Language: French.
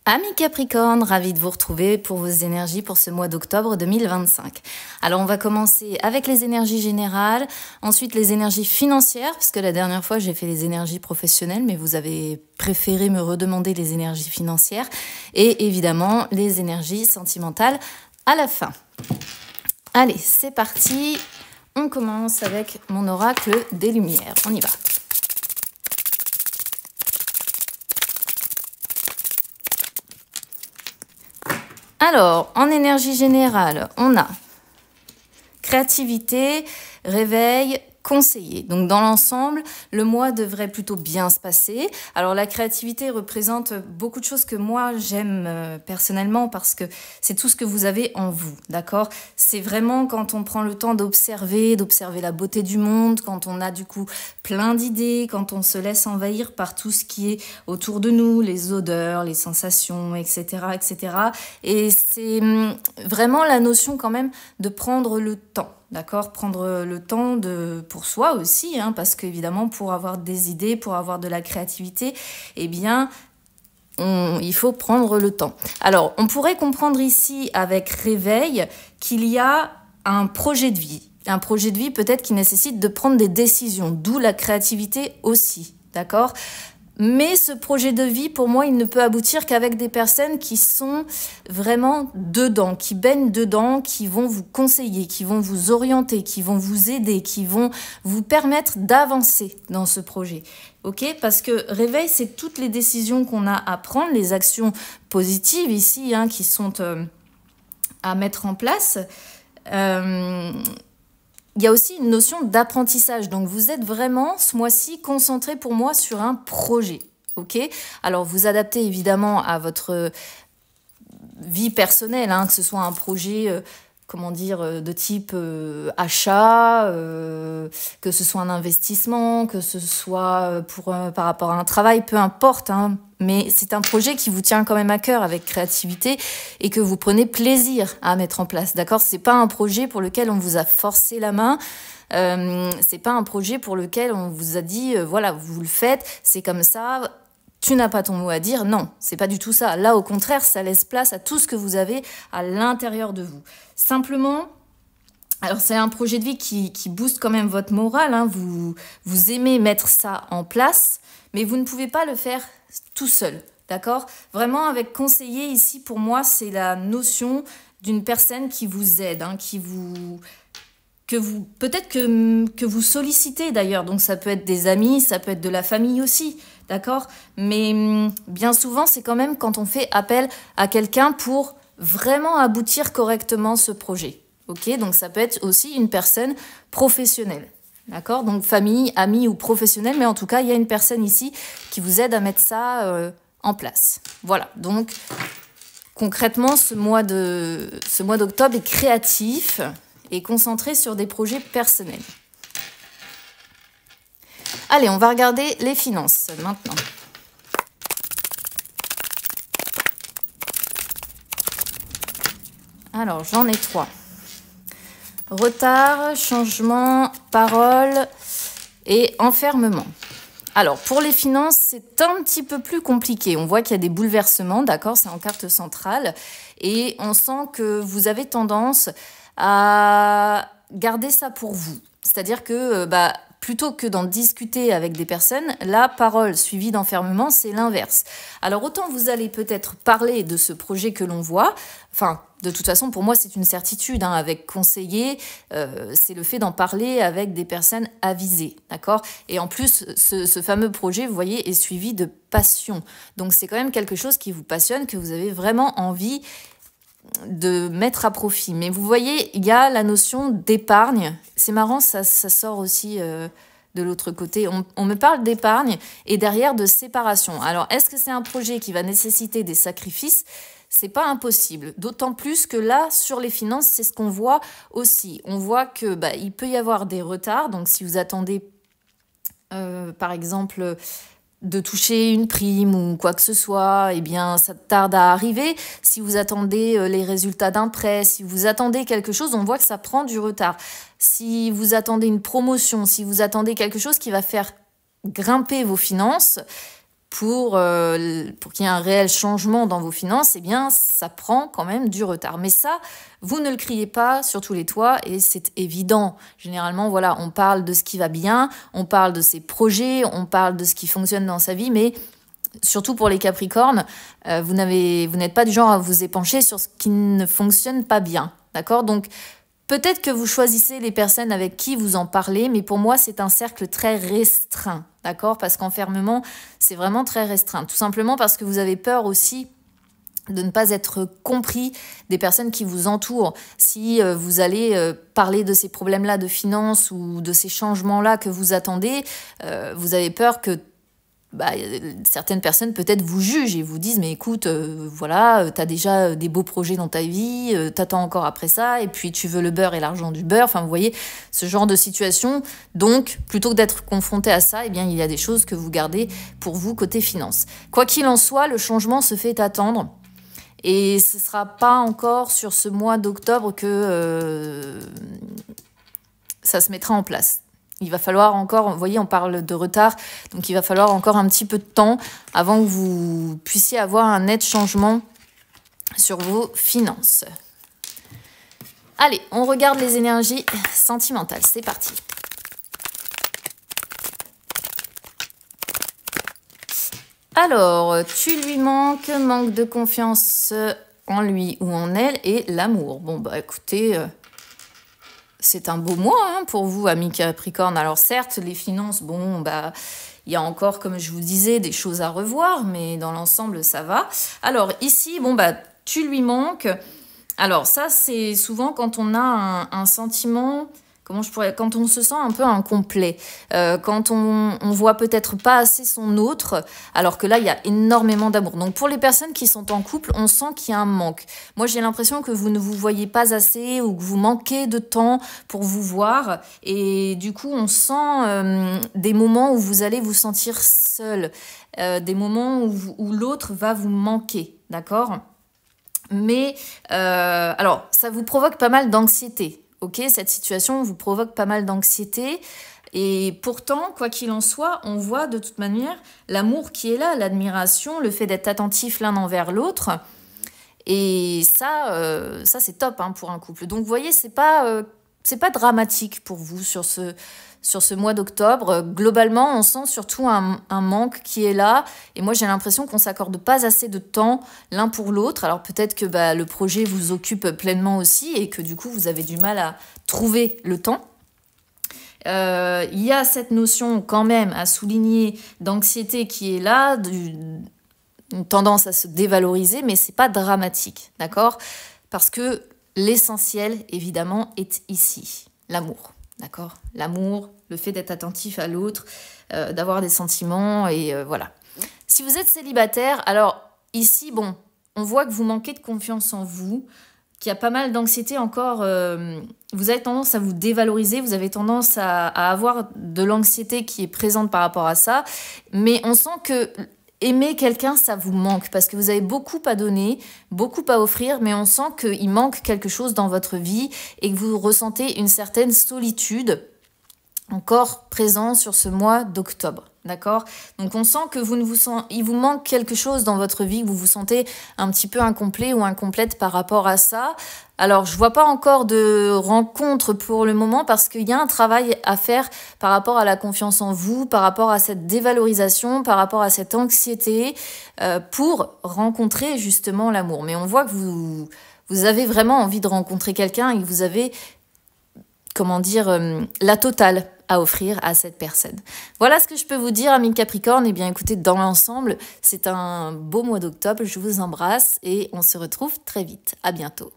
Amis Capricorne, ravi de vous retrouver pour vos énergies pour ce mois d'octobre 2025. Alors on va commencer avec les énergies générales, ensuite les énergies financières, parce que la dernière fois j'ai fait les énergies professionnelles, mais vous avez préféré me redemander les énergies financières, et évidemment les énergies sentimentales à la fin. Allez, c'est parti, on commence avec mon oracle des Lumières, on y va. Alors, en énergie générale, on a créativité, réveil, conseiller. Donc dans l'ensemble, le mois devrait plutôt bien se passer. Alors la créativité représente beaucoup de choses que moi j'aime personnellement parce que c'est tout ce que vous avez en vous, d'accord? C'est vraiment quand on prend le temps d'observer la beauté du monde, quand on a du coup plein d'idées, quand on se laisse envahir par tout ce qui est autour de nous, les odeurs, les sensations, etc., etc. Et c'est vraiment la notion quand même de prendre le temps. D'accord, prendre le temps pour soi aussi, hein, parce qu'évidemment, pour avoir des idées, pour avoir de la créativité, eh bien, il faut prendre le temps. Alors, on pourrait comprendre ici, avec réveil, qu'il y a un projet de vie. Un projet de vie peut-être qui nécessite de prendre des décisions, d'où la créativité aussi, d'accord ? Mais ce projet de vie, pour moi, il ne peut aboutir qu'avec des personnes qui sont vraiment dedans, qui baignent dedans, qui vont vous conseiller, qui vont vous orienter, qui vont vous aider, qui vont vous permettre d'avancer dans ce projet. Ok ? Parce que réveil, c'est toutes les décisions qu'on a à prendre, les actions positives ici, hein, qui sont à mettre en place. Il y a aussi une notion d'apprentissage. Donc, vous êtes vraiment, ce mois-ci, concentré pour moi sur un projet. Ok ? Alors, vous adaptez évidemment à votre vie personnelle, hein, que ce soit un projet, de type achat, que ce soit un investissement, que ce soit par rapport à un travail, peu importe, hein. Mais c'est un projet qui vous tient quand même à cœur avec créativité et que vous prenez plaisir à mettre en place, d'accord ? C'est pas un projet pour lequel on vous a forcé la main, c'est pas un projet pour lequel on vous a dit, voilà, vous le faites, c'est comme ça, tu n'as pas ton mot à dire. Non, c'est pas du tout ça. Là, au contraire, ça laisse place à tout ce que vous avez à l'intérieur de vous. Simplement, alors c'est un projet de vie qui booste quand même votre morale, hein. Vous aimez mettre ça en place, mais vous ne pouvez pas le faire tout seul, d'accord ? Vraiment, avec conseiller, ici, pour moi, c'est la notion d'une personne qui vous aide, hein, peut-être que vous sollicitez d'ailleurs, donc ça peut être des amis, ça peut être de la famille aussi, d'accord ? Mais bien souvent, c'est quand même quand on fait appel à quelqu'un pour vraiment aboutir correctement ce projet, ok ? Donc ça peut être aussi une personne professionnelle. D'accord ? Donc famille, amis ou professionnel, mais en tout cas, il y a une personne ici qui vous aide à mettre ça en place. Voilà, donc concrètement, ce mois d'octobre est créatif et concentré sur des projets personnels. Allez, on va regarder les finances maintenant. Alors, j'en ai 3. Retard, changement, parole et enfermement. Alors, pour les finances, c'est un petit peu plus compliqué. On voit qu'il y a des bouleversements, d'accord ? C'est en carte centrale. Et on sent que vous avez tendance à garder ça pour vous. C'est-à-dire que plutôt que d'en discuter avec des personnes, la parole suivie d'enfermement, c'est l'inverse. Alors autant vous allez peut-être parler de ce projet que l'on voit, enfin, de toute façon, pour moi, c'est une certitude, hein, avec conseiller, c'est le fait d'en parler avec des personnes avisées, d'accord ? Et en plus, ce fameux projet, vous voyez, est suivi de passion. Donc c'est quand même quelque chose qui vous passionne, que vous avez vraiment envie de mettre à profit. Mais vous voyez, il y a la notion d'épargne. C'est marrant, ça sort aussi de l'autre côté. On me parle d'épargne et derrière de séparation. Alors, est-ce que c'est un projet qui va nécessiter des sacrifices ? C'est pas impossible. D'autant plus que là, sur les finances, c'est ce qu'on voit aussi. On voit que il peut y avoir des retards. Donc, si vous attendez, par exemple, de toucher une prime ou quoi que ce soit, eh bien, ça tarde à arriver. Si vous attendez les résultats d'un prêt, si vous attendez quelque chose, on voit que ça prend du retard. Si vous attendez une promotion, si vous attendez quelque chose qui va faire grimper vos finances, pour qu'il y ait un réel changement dans vos finances, eh bien, ça prend quand même du retard. Mais ça, vous ne le criez pas sur tous les toits et c'est évident. Généralement, voilà, on parle de ce qui va bien, on parle de ses projets, on parle de ce qui fonctionne dans sa vie, mais surtout pour les Capricornes, vous n'êtes pas du genre à vous épancher sur ce qui ne fonctionne pas bien, d'accord? Donc, peut-être que vous choisissez les personnes avec qui vous en parlez, mais pour moi, c'est un cercle très restreint, d'accord? Parce qu'enfermement, c'est vraiment très restreint. Tout simplement parce que vous avez peur aussi de ne pas être compris des personnes qui vous entourent. Si vous allez parler de ces problèmes-là de finances ou de ces changements-là que vous attendez, vous avez peur que certaines personnes peut-être vous jugent et vous disent mais écoute, voilà, t'as déjà des beaux projets dans ta vie, t'attends encore après ça, et puis tu veux le beurre et l'argent du beurre, enfin vous voyez, ce genre de situation. Donc, plutôt que d'être confronté à ça, eh bien, il y a des choses que vous gardez pour vous côté finance. Quoi qu'il en soit, le changement se fait attendre. Et ce ne sera pas encore sur ce mois d'octobre que ça se mettra en place. Il va falloir encore, vous voyez, on parle de retard, donc il va falloir encore un petit peu de temps avant que vous puissiez avoir un net changement sur vos finances. Allez, on regarde les énergies sentimentales, c'est parti. Alors, tu lui manques, manque de confiance en lui ou en elle, et l'amour. Bon, bah écoutez, c'est un beau mois hein, pour vous, amis Capricorne. Alors certes, les finances, bon, bah, il y a encore, comme je vous disais, des choses à revoir, mais dans l'ensemble, ça va. Alors ici, bon, bah, tu lui manques. Alors ça, c'est souvent quand on a un sentiment... Quand on se sent un peu incomplet, quand on voit peut-être pas assez son autre, alors que là, il y a énormément d'amour. Donc, pour les personnes qui sont en couple, on sent qu'il y a un manque. Moi, j'ai l'impression que vous ne vous voyez pas assez ou que vous manquez de temps pour vous voir. Et du coup, on sent des moments où vous allez vous sentir seul, des moments où l'autre va vous manquer, d'accord ? Mais, alors, ça vous provoque pas mal d'anxiété. Ok, cette situation vous provoque pas mal d'anxiété et pourtant, quoi qu'il en soit, on voit de toute manière l'amour qui est là, l'admiration, le fait d'être attentif l'un envers l'autre. Et ça c'est top hein, pour un couple. Donc, vous voyez, c'est pas dramatique pour vous sur ce mois d'octobre. Globalement, on sent surtout un manque qui est là. Et moi, j'ai l'impression qu'on s'accorde pas assez de temps l'un pour l'autre. Alors peut-être que le projet vous occupe pleinement aussi et que du coup, vous avez du mal à trouver le temps. Il y a cette notion quand même à souligner d'anxiété qui est là, une tendance à se dévaloriser, mais c'est pas dramatique, d'accord ? Parce que l'essentiel, évidemment, est ici, l'amour. D'accord ? L'amour, le fait d'être attentif à l'autre, d'avoir des sentiments, et voilà. Si vous êtes célibataire, alors ici, bon, on voit que vous manquez de confiance en vous, qu'il y a pas mal d'anxiété encore. Vous avez tendance à vous dévaloriser, vous avez tendance à avoir de l'anxiété qui est présente par rapport à ça, mais on sent que aimer quelqu'un, ça vous manque parce que vous avez beaucoup à donner, beaucoup à offrir, mais on sent qu'il manque quelque chose dans votre vie et que vous ressentez une certaine solitude encore présente sur ce mois d'octobre. D'accord ? Donc on sent que il vous manque quelque chose dans votre vie, que vous vous sentez un petit peu incomplet ou incomplète par rapport à ça. Alors je vois pas encore de rencontre pour le moment parce qu'il y a un travail à faire par rapport à la confiance en vous, par rapport à cette dévalorisation, par rapport à cette anxiété pour rencontrer justement l'amour. Mais on voit que vous avez vraiment envie de rencontrer quelqu'un et que vous avez, la totale à offrir à cette personne. Voilà ce que je peux vous dire, amis Capricorne. Eh bien, écoutez, dans l'ensemble, c'est un beau mois d'octobre. Je vous embrasse et on se retrouve très vite. À bientôt.